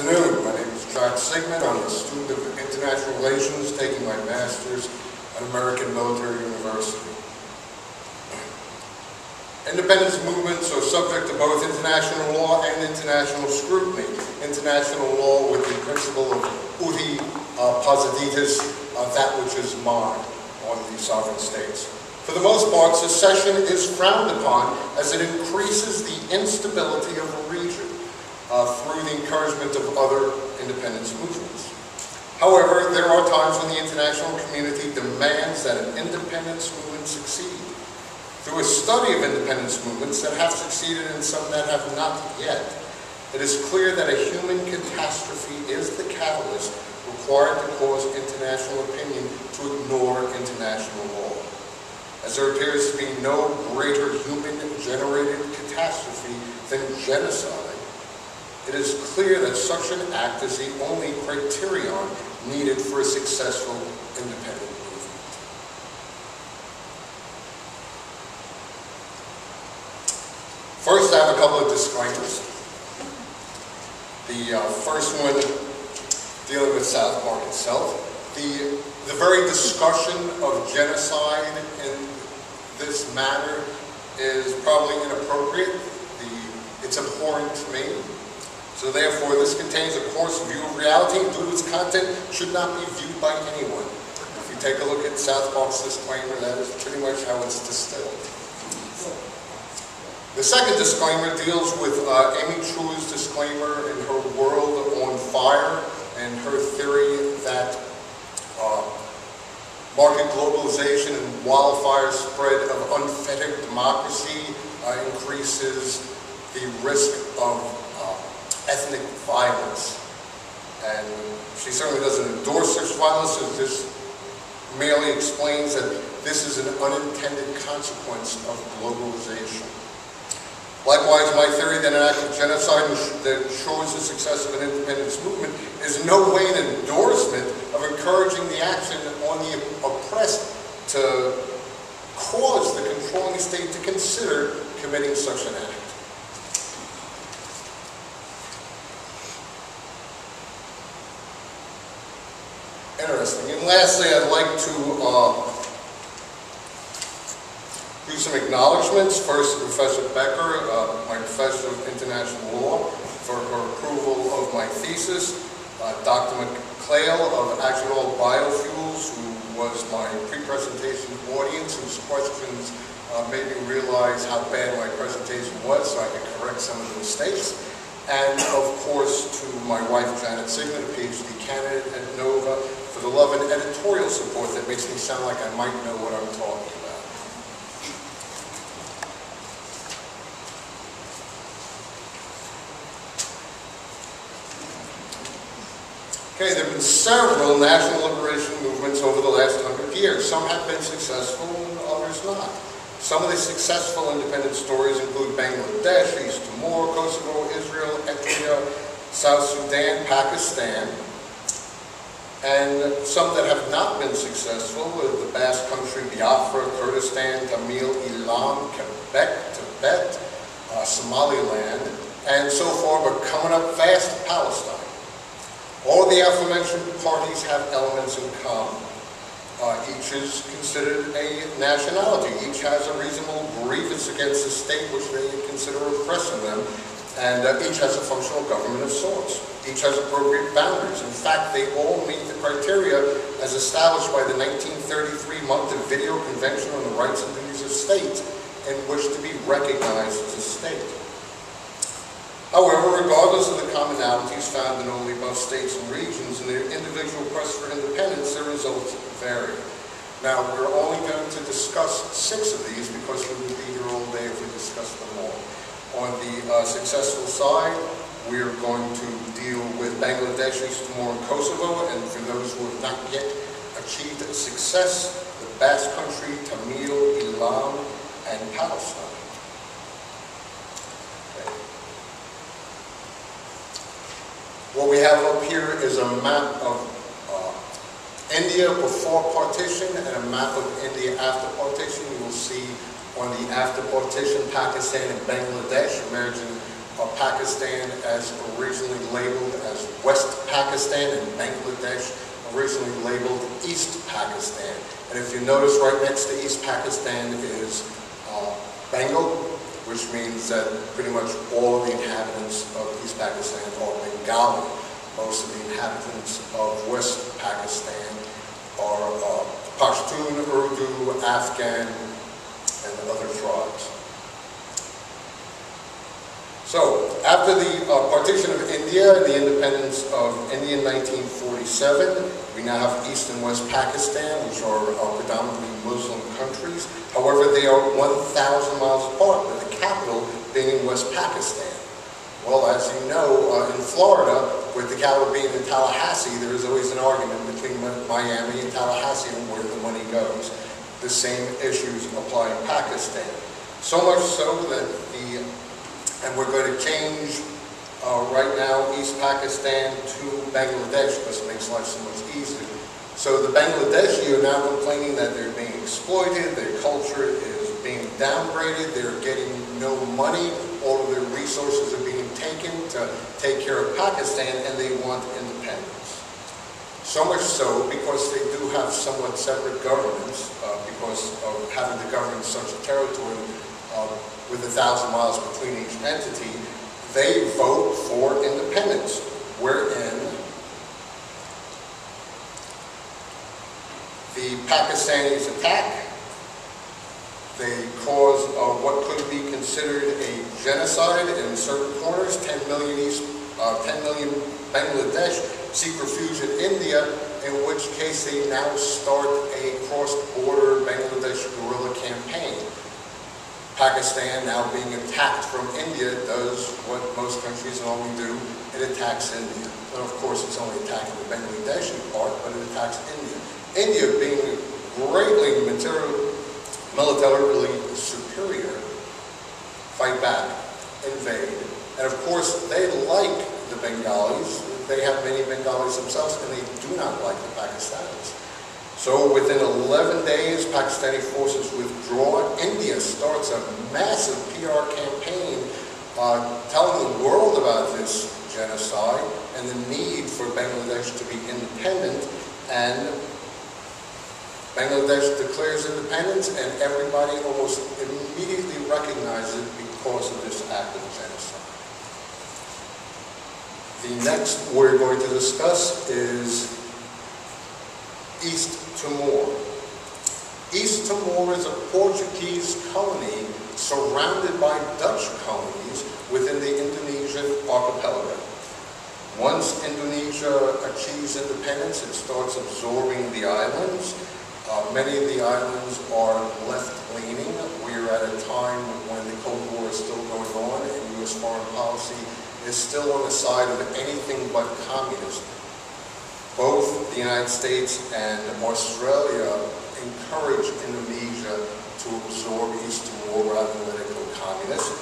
afternoon. My name is Sigman. I'm a student of International Relations, taking my master's at American Military University. Independence movements are subject to both international law and international scrutiny. International law with the principle of uti posititas, that which is mine, on the sovereign states. For the most part, secession is frowned upon as it increases the instability of a region through the encouragement of other independence movements. However, there are times when the international community demands that an independence movement succeed. Through a study of independence movements that have succeeded and some that have not yet, it is clear that a human catastrophe is the catalyst required to cause international opinion to ignore international law. As there appears to be no greater human-generated catastrophe than genocide, it is clear that such an act is the only criterion needed for a successful independent movement. First, I have a couple of disclaimers. The first one dealing with South Park itself. The very discussion of genocide in this manner is probably inappropriate. It's abhorrent to me. So therefore, this contains a coarse view of reality, and due to its content, should not be viewed by anyone. If you take a look at South Park's disclaimer, that is pretty much how it's distilled. The second disclaimer deals with Amy Chu's disclaimer in her World on Fire and her theory that market globalization and wildfire spread of unfettered democracy increases the risk of ethnic violence. And she certainly doesn't endorse such violence, so this merely explains that this is an unintended consequence of globalization. Likewise, my theory that an act of genocide that shows the success of an independence movement is in no way an endorsement of encouraging the action on the oppressed to cause the controlling state to consider committing such an act. Interesting. And lastly, I'd like to do some acknowledgments. First, Professor Becker, my professor of international law, for her approval of my thesis. Dr. McClail of Actual Biofuels, who was my pre-presentation audience, whose questions made me realize how bad my presentation was, so I could correct some of the mistakes. And of course, to my wife, Janet Sigman, a PhD candidate at NOVA, for the love and editorial support that makes me sound like I might know what I'm talking about. Okay, there have been several national liberation movements over the last 100 years. Some have been successful and others not. Some of the successful independent stories include Bangladesh, East Timor, Kosovo, Israel, Eritrea, South Sudan, Pakistan, and some that have not been successful are the Basque Country, Biafra, Kurdistan, Tamil, Elam, Quebec, Tibet, Somaliland, and so far, but coming up fast, Palestine. All the aforementioned parties have elements in common. Each is considered a nationality. Each has a reasonable grievance against the state which they consider oppressing them, and each has a functional government of sorts. Each has appropriate boundaries. In fact, they all meet the criteria as established by the 1933 Montevideo Convention on the Rights and Duties of States, in which to be recognized as a state. However, regardless of the commonalities found in all the above states and regions and their individual quest for independence, their results vary. Now, we're only going to discuss 6 of these because we would be here all day if we discussed them all. On the successful side, we're going to deal with Bangladesh, East Timor, and Kosovo, and for those who have not yet achieved success, the Basque Country, Tamil, Elam, and Palestine. What we have up here is a map of India before partition and a map of India after partition. You will see on the after partition Pakistan and Bangladesh emerging Pakistan as originally labeled as West Pakistan, and Bangladesh originally labeled East Pakistan. And if you notice, right next to East Pakistan is Bengal, which means that pretty much all of the inhabitants of East Pakistan are Bengali. Most of the inhabitants of West Pakistan are Pashtun, Urdu, Afghan, and other tribes. So, after the partition of India and the independence of India in 1947, we now have East and West Pakistan, which are predominantly Muslim countries. However, they are 1,000 miles apart, with the capital being in West Pakistan. Well, as you know, in Florida, with the capital being in Tallahassee, there is always an argument between Miami and Tallahassee on where the money goes. The same issues apply in Pakistan. So much so that and we're going to change right now East Pakistan to Bangladesh because it makes life so much easier. So the Bangladeshi are now complaining that they're being exploited, their culture is being downgraded, they're getting no money, all of their resources are being taken to take care of Pakistan, and they want independence. So much so because they do have somewhat separate governments because of having to govern such a territory with 1,000 miles between each entity. They vote for independence, wherein the Pakistanis attack. They cause what could be considered a genocide in certain corners. 10 million Bangladesh seek refuge in India, in which case they now start a cross-border Bangladesh guerrilla campaign. Pakistan, now being attacked from India, does what most countries normally do: it attacks India. And of course, it's only attacking the Bangladeshi part, but it attacks India. India, being greatly militarily superior, fight back, invade. And of course, they like the Bengalis. They have many Bengalis themselves, and they do not like the Pakistanis. So within 11 days, Pakistani forces withdraw. India starts a massive PR campaign telling the world about this genocide and the need for Bangladesh to be independent. And Bangladesh declares independence, and everybody almost immediately recognizes it because of this act of genocide. The next we're going to discuss is East Timor. East Timor is a Portuguese colony surrounded by Dutch colonies within the Indonesian archipelago. Once Indonesia achieves independence, it starts absorbing the islands. Many of the islands are left-leaning. We're at a time when the Cold War is still going on and U.S. foreign policy is still on the side of anything but communism. Both the United States and Australia encourage Indonesia to absorb East Timor rather than let it go communist.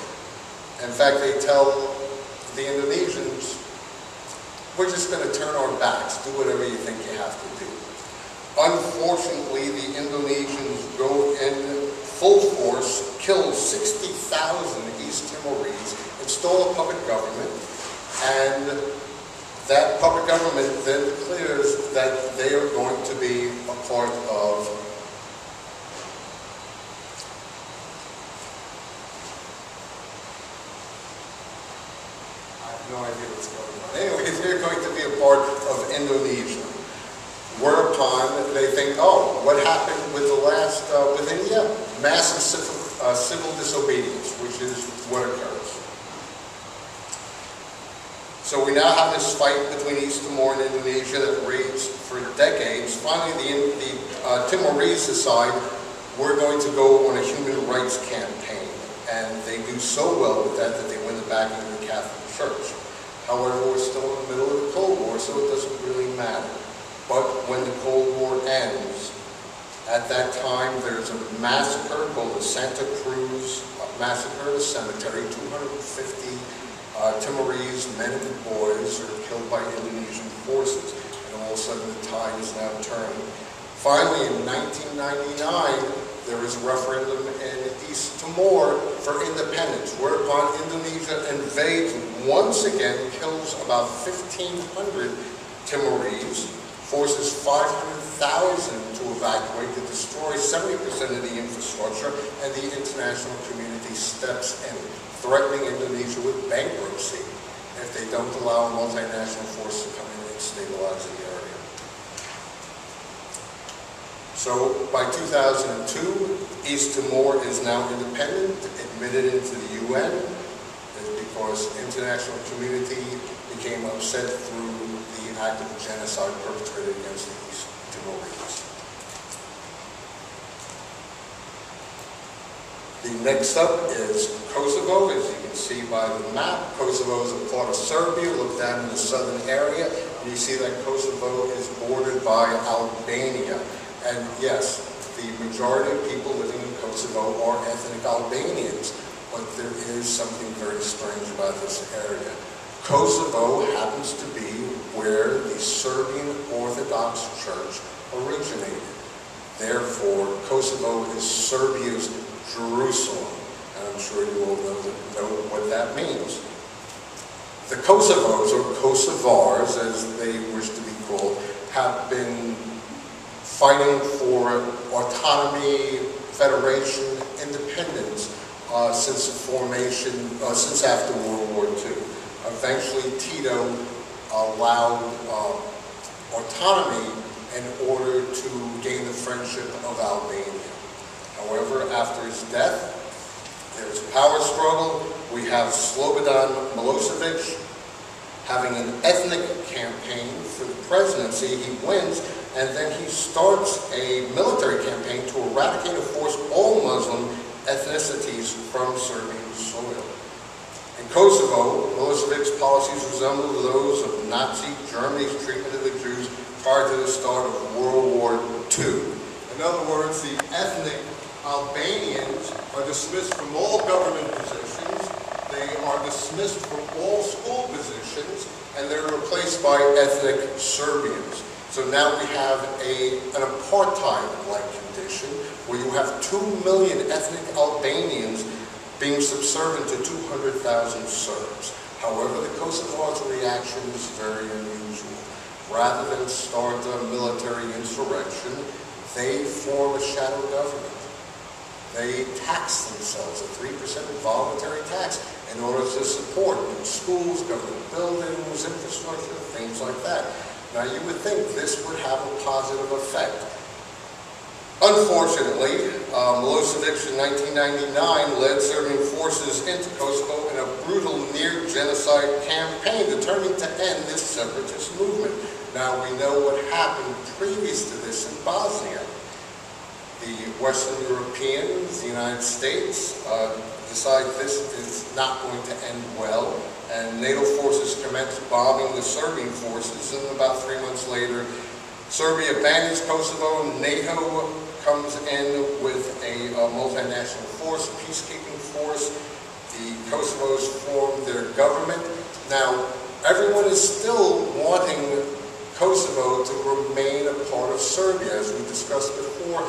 In fact, they tell the Indonesians, we're just going to turn our backs, do whatever you think you have to do. Unfortunately, the Indonesians go in full force, kill 60,000 East Timorese, install a puppet government, and that puppet government then declares that they are going to be a part of I have no idea what's going on. Anyway, they're going to be a part of Indonesia. Whereupon they think, oh, what happened with the last, with India? Massive civil disobedience, which is what occurs. So we now have this fight between East Timor and Indonesia that rages for decades. Finally, the Timorese decide we're going to go on a human rights campaign. And they do so well with that that they win the backing of the Catholic Church. However, we're still in the middle of the Cold War, so it doesn't really matter. But when the Cold War ends, at that time there's a massacre called the Santa Cruz Massacre, the cemetery. 250 Timorese men and boys are killed by Indonesian forces. And all of a sudden the tide is now turning. Finally, in 1999, there is a referendum in East Timor for independence, whereupon Indonesia invades once again, kills about 1,500 Timorese, forces 500,000 to evacuate, to destroy 70% of the infrastructure, and the international community steps in, threatening Indonesia with bankruptcy if they don't allow a multinational force to come in and stabilize the area. So by 2002, East Timor is now independent, admitted into the UN, because international community became upset through the act of genocide perpetrated against the East Timorese. The next up is Kosovo. As you can see by the map, Kosovo is a part of Serbia. Look down in the southern area, and you see that Kosovo is bordered by Albania. And yes, the majority of people living in Kosovo are ethnic Albanians, but there is something very strange about this area. Kosovo happens to be where the Serbian Orthodox Church originated. Therefore, Kosovo is Serbia's Jerusalem, and I'm sure you all know what that means. The Kosovos, or Kosovars, as they wish to be called, have been fighting for autonomy, federation, independence since the formation, since after World War II. Eventually, Tito allowed autonomy in order to gain the friendship of Albania. However, after his death, there's a power struggle. We have Slobodan Milosevic having an ethnic campaign for the presidency. He wins, and then he starts a military campaign to eradicate and force all Muslim ethnicities from Serbian soil. In Kosovo, Milosevic's policies resemble those of Nazi Germany's treatment of the Jews prior to the start of World War II. In other words, the ethnic Albanians are dismissed from all government positions, they are dismissed from all school positions, and they're replaced by ethnic Serbians. So now we have an apartheid-like condition where you have 2 million ethnic Albanians being subservient to 200,000 Serbs. However, the Kosovars' reaction is very unusual. Rather than start a military insurrection, they form a shadow government. They tax themselves, a 3% voluntary tax, in order to support new schools, government buildings, infrastructure, things like that. Now, you would think this would have a positive effect. Unfortunately, Milosevic in 1999 led Serbian forces into Kosovo in a brutal near-genocide campaign determined to end this separatist movement. Now, we know what happened previous to this in Bosnia. The Western Europeans, the United States, decide this is not going to end well, and NATO forces commence bombing the Serbian forces, and about 3 months later, Serbia abandons Kosovo, NATO comes in with a multinational force, peacekeeping force. The Kosovos form their government. Now, everyone is still wanting Kosovo to remain a part of Serbia, as we discussed before.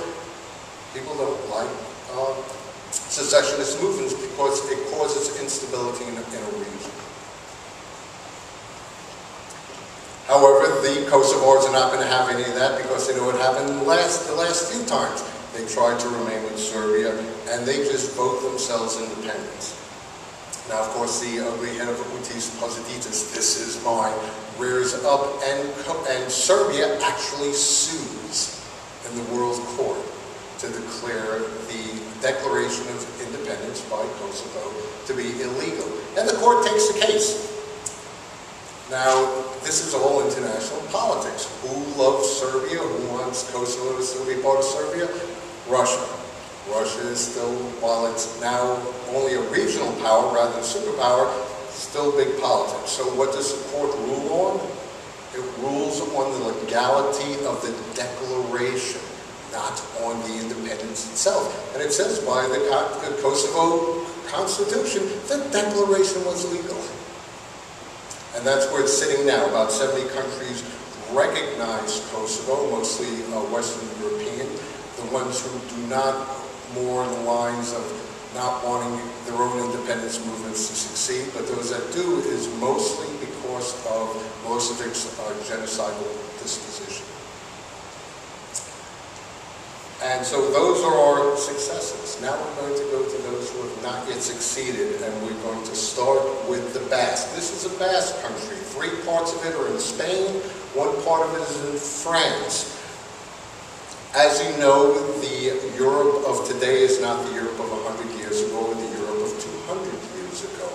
People don't like secessionist movements because it causes instability in a region. However, the Kosovars are not going to have any of that because they know what happened the last few times. They tried to remain with Serbia, and they just vote themselves independence. Now, of course, the ugly head of Utis Pozititas, this is mine, rears up, and Serbia actually sues in the World Court to declare the Declaration of Independence by Kosovo to be illegal. And the court takes the case. Now, this is all international politics. Who loves Serbia? Who wants Kosovo to still be part of Serbia? Russia. Russia is still, while it's now only a regional power rather than a superpower, still big politics. So what does the court rule on? It rules on the legality of the declaration, not on the independence itself. And it says by the Kosovo Constitution, the declaration was legal. And that's where it's sitting now. About 70 countries recognize Kosovo, mostly Western European. The ones who do not, more in the lines of not wanting their own independence movements to succeed, but those that do is mostly because of Milosevic's genocidal disposition. And so those are our successes. Now we're going to go to those who have not yet succeeded, and we're going to start with the Basque. This is a Basque country. 3 parts of it are in Spain, 1 part of it is in France. As you know, the Europe of today is not the Europe of 100 years ago or the Europe of 200 years ago.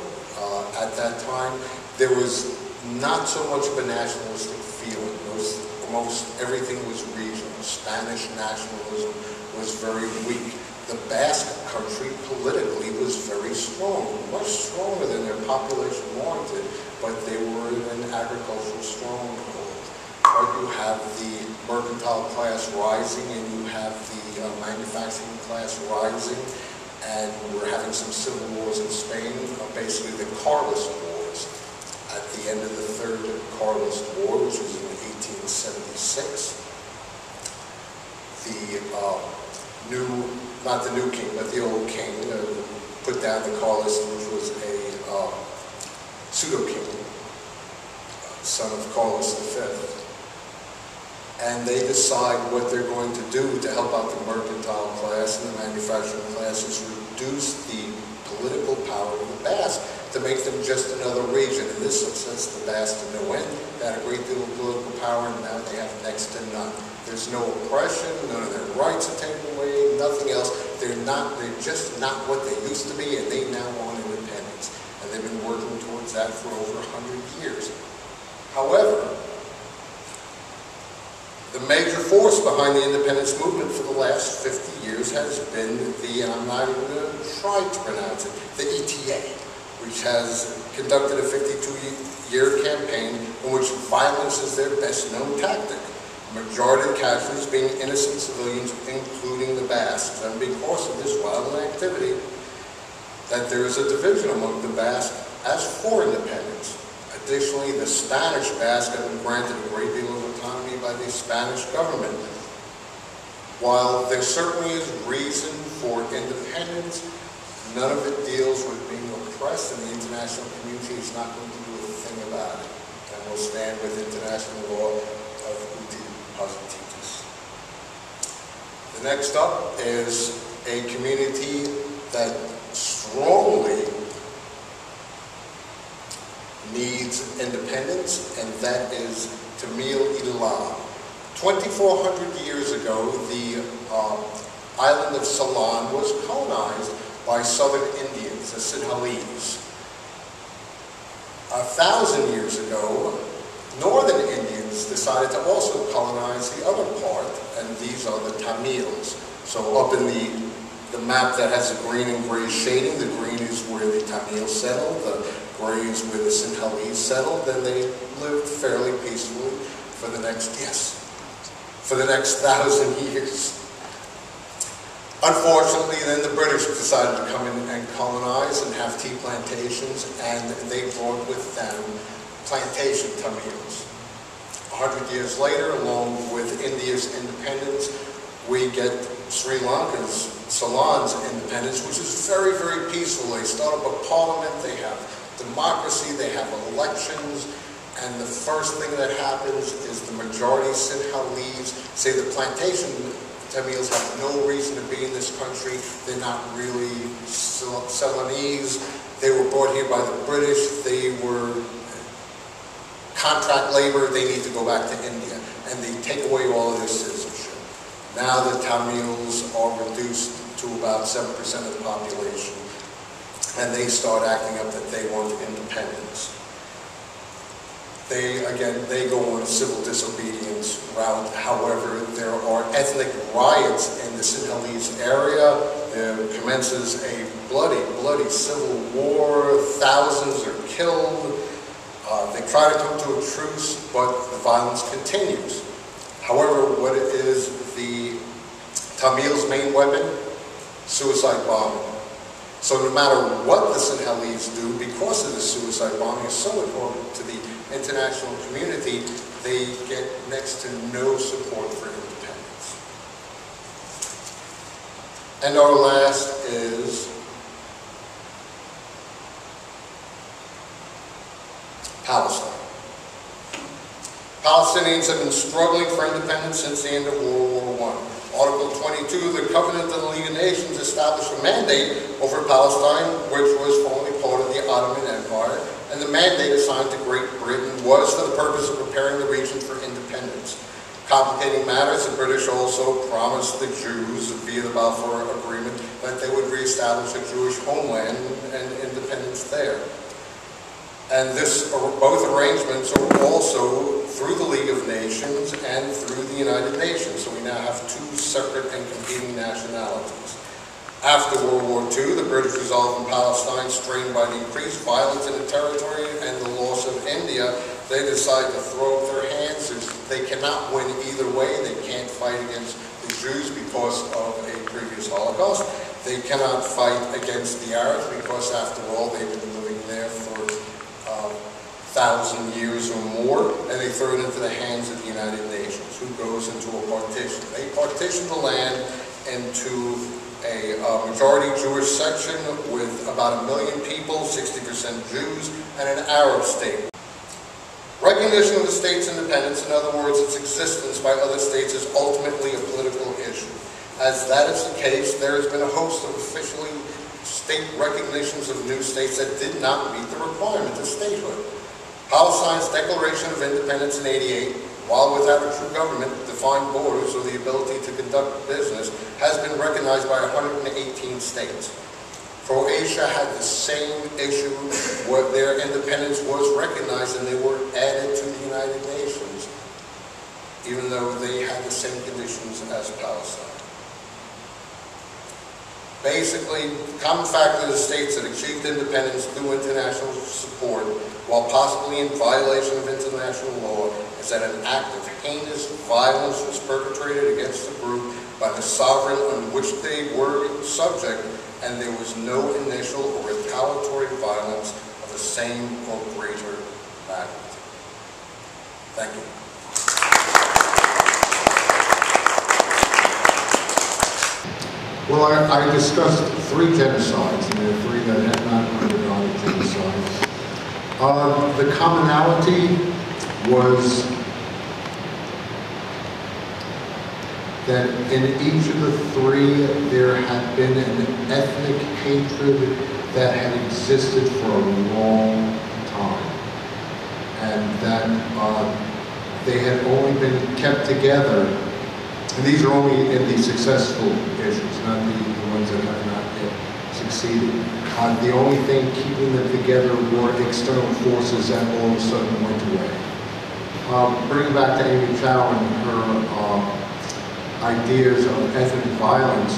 At that time, there was not so much of a nationalistic feeling. Almost everything was regional. Spanish nationalism was very weak. The Basque country politically was very strong, much stronger than their population warranted, but they were an agricultural stronghold. But you have the mercantile class rising, and you have the manufacturing class rising, and we're having some civil wars in Spain, basically the Carlist Wars. At the end of the Third Carlist War, which was in 1876, not the new king, but the old king, put down the Carlist, which was a pseudo-king, son of Carlos V. And they decide what they're going to do to help out the mercantile class and the manufacturing class is reduce the political power of the Basque, to make them just another region. In this sense, the Basque to no end. They had a great deal of political power, and now they have next to none. There's no oppression, none of their rights are taken away, nothing else. They're just not what they used to be, and they now want independence. And they've been working towards that for over 100 years. However, the major force behind the independence movement for the last 50 years has been and I'm not even going to try to pronounce it, the ETA, which has conducted a 52-year campaign in which violence is their best-known tactic. The majority of the casualties being innocent civilians, including the Basques. And because of this violent activity, that there is a division among the Basques as for independence. Additionally, the Spanish Basque have been granted a great deal of autonomy by the Spanish government. While there certainly is reason for independence, none of it deals with being oppressed, and the international community is not going to do a thing about it. And will stand with international law of uti positivis. The next up is a community that strongly needs independence, and that is Tamil Eelam. 2,400 years ago, the island of Ceylon was colonized by southern Indians, the Sinhalese. 1,000 years ago, northern Indians decided to also colonize the other part, and these are the Tamils. So up in the map that has a green and gray shading, the green is where the Tamils settled, the gray is where the Sinhalese settled, and they lived fairly peacefully for the next 1,000 years. Unfortunately, then the British decided to come in and colonize and have tea plantations, and they brought with them plantation Tamils. 100 years later, along with India's independence, we get Sri Lanka's, Ceylon's independence, which is very, very peaceful. They start up a parliament, they have democracy, they have elections, and the first thing that happens is the majority Sinhalese say the plantation Tamils have no reason to be in this country. They're not really Ceylonese. They were brought here by the British. They were contract labor. They need to go back to India. And they take away all of their citizenship. Now the Tamils are reduced to about 7% of the population. And they start acting up that they want independence. They go on a civil disobedience route. However, there are ethnic riots in the Sinhalese area. There commences a bloody civil war. Thousands are killed. They try to come to a truce, but the violence continues. However, what is the Tamils' main weapon? Suicide bombing. So no matter what the Sinhalese do, because of the suicide bombing is so important to the international community, they get next to no support for independence. And our last is Palestine. Palestinians have been struggling for independence since the end of World War I. Article 22 of the Covenant of the League of Nations established a mandate over Palestine, which was formerly part of the Ottoman Empire, and the mandate assigned to Great Britain was for the purpose of preparing the region for independence. Complicating matters, the British also promised the Jews via the Balfour Agreement that they would reestablish a Jewish homeland and independence there. And both arrangements are also through the League of Nations and through the United Nations. So we now have two separate and competing nationalities. After World War II, the British resolve in Palestine, strained by the increased violence in the territory and the loss of India, they decide to throw up their hands. They cannot win either way. They can't fight against the Jews because of a previous Holocaust. They cannot fight against the Arabs because, after all, they've been living there for 1,000 years or more, and they throw it into the hands of the United Nations, who goes into a partition. They partition the land into a majority Jewish section with about 1 million people, 60% Jews, and an Arab state. Recognition of the state's independence, in other words, its existence by other states, is ultimately a political issue. As that is the case, there has been a host of officially state recognitions of new states that did not meet the requirement of statehood. Palestine's Declaration of Independence in '88, while without a true government, defined borders, or the ability to conduct business, has been recognized by 118 states. Croatia had the same issue where their independence was recognized and they were added to the United Nations, even though they had the same conditions as Palestine. Basically, the common factor of the states that achieved independence through international support, while possibly in violation of international law, is that an act of heinous violence was perpetrated against the group by the sovereign on which they were subject, and there was no initial or retaliatory violence of the same or greater magnitude. Thank you. Well, I discussed 3 genocides, and there are 3 that have not undergone a genocide. The commonality was that in each of the 3 there had been an ethnic hatred that had existed for a long time, and that they had only been kept together. And these are only in the successful issues, not the ones that have not yet succeeded. The only thing keeping them together were external forces that all of a sudden went away. Bringing back to Amy Chow and her ideas of ethnic violence,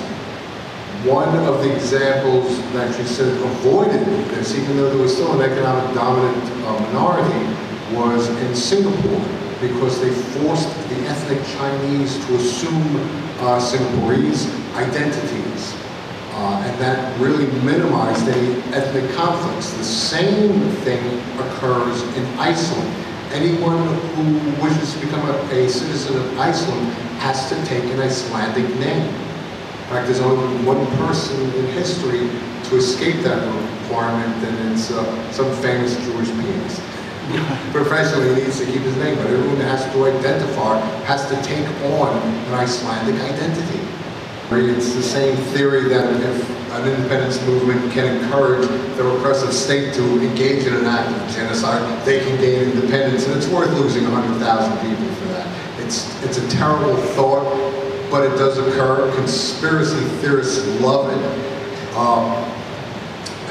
one of the examples that she said avoided this, even though there was still an economic dominant minority, was in Singapore, because they forced the ethnic Chinese to assume Singaporeese identities. And that really minimized any ethnic conflicts. The same thing occurs in Iceland. Anyone who wishes to become a citizen of Iceland has to take an Icelandic name. In fact, there's only one person in history to escape that requirement, and it's some famous Jewish pianist. Professionally, he needs to keep his name, but everyone has to identify, has to take on an Icelandic identity. It's the same theory that if an independence movement can encourage the repressive state to engage in an act of genocide, they can gain independence, and it's worth losing 100,000 people for that. It's a terrible thought, but it does occur. Conspiracy theorists love it,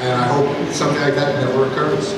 and I hope something like that never occurs.